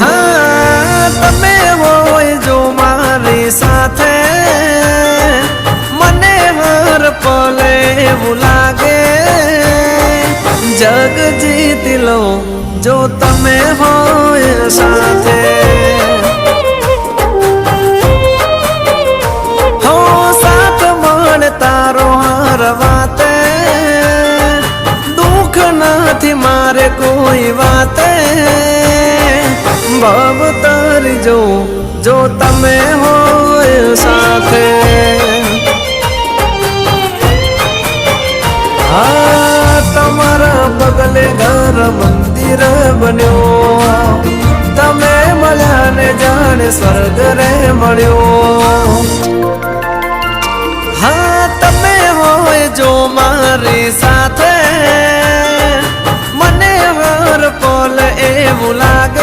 हाँ तमे होय जो मारी साथे मने हर पले એવું લાગે जग जीत लो जो तमे होय साथे हो साथ मण तारो हर वाते दुख नहीं मारे कोई वाते भव तारी जो तमे होय साथे तमारा बगले घर मंदिर बन्यो तमे मळ्या ने जाने स्वर्ग रे मळ्यो हाँ तमे होय जो मारी साथे मने हर पल एवुं लागे